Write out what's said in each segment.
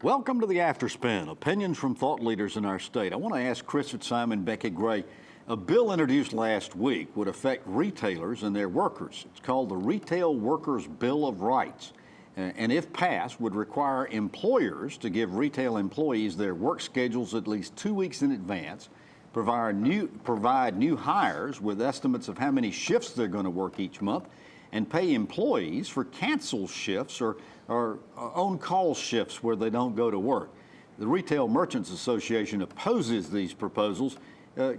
Welcome to the After Spin, opinions from thought leaders in our state. I want to ask Chris Fitzsimon, Becky Gray, a bill introduced last week would affect retailers and their workers. It's called the Retail Workers Bill of Rights, and if passed, would require employers to give retail employees their work schedules at least 2 weeks in advance, provide new hires with estimates of how many shifts they're going to work each month, and pay employees for canceled shifts or on-call shifts where they don't go to work. The Retail Merchants Association opposes these proposals.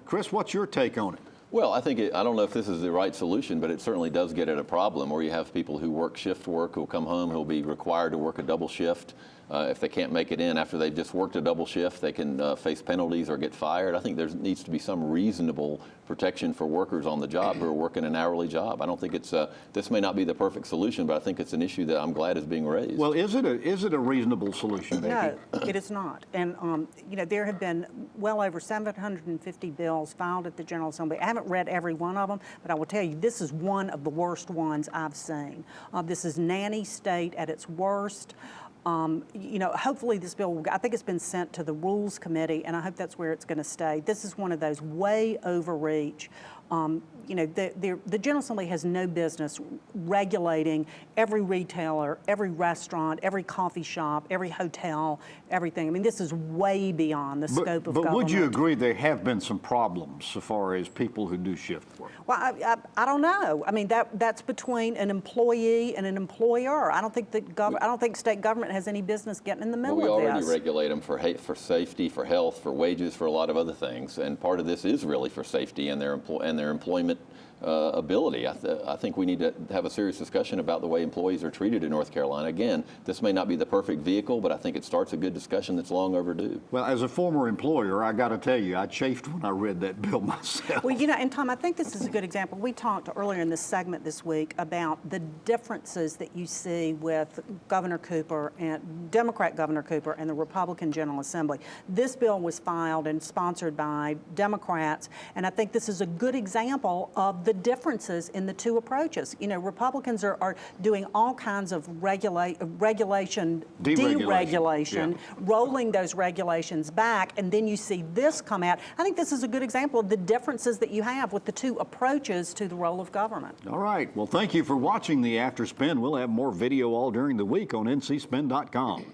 Chris, what's your take on it? Well, I don't know if this is the right solution, but it certainly does get at a problem where you have people who work shift work who'll come home who'll be required to work a double shift. If they can't make it in after they've just worked a double shift, they can face penalties or get fired. I think there needs to be some reasonable protection for workers on the job who are working an hourly job. I don't think it's this may not be the perfect solution, but I think it's an issue that I'm glad is being raised. Well, is it a reasonable solution, Becky? No, it is not. And you know, there have been well over 750 bills filed at the General Assembly. I haven't read every one of them, but I will tell you this is one of the worst ones I've seen. This is nanny state at its worst. You know, hopefully this bill, I think it's been sent to the Rules Committee, and I hope that's where it's going to stay. This is one of those way overreach. You know, the General Assembly has no business regulating every retailer, every restaurant, every coffee shop, every hotel, everything. I mean, this is way beyond the scope of government. But would you agree there have been some problems so far as people who do shift work? Well, I don't know. I mean, that's between an employee and an employer. I don't think I don't think state government has any business getting in the middle of this. We already regulate them for safety, for health, for wages, for a lot of other things, and part of this is really for safety and their employment ability. I think we need to have a serious discussion about the way employees are treated in North Carolina. Again, this may not be the perfect vehicle, but I think it starts a good discussion that's long overdue. Well, as a former employer, I got to tell you, I chafed when I read that bill myself. Well, you know, and Tom, I think this is a good example. We talked earlier in this segment this week about the differences that you see with Governor Cooper and Democrat Governor Cooper and the Republican General Assembly. This bill was filed and sponsored by Democrats, and I think this is a good example of the differences in the two approaches. You know, Republicans are doing all kinds of deregulation, yeah, rolling those regulations back, and then you see this come out. I think this is a good example of the differences that you have with the two approaches to the role of government. All right. Well, thank you for watching the After Spin. We'll have more video all during the week on ncspin.com.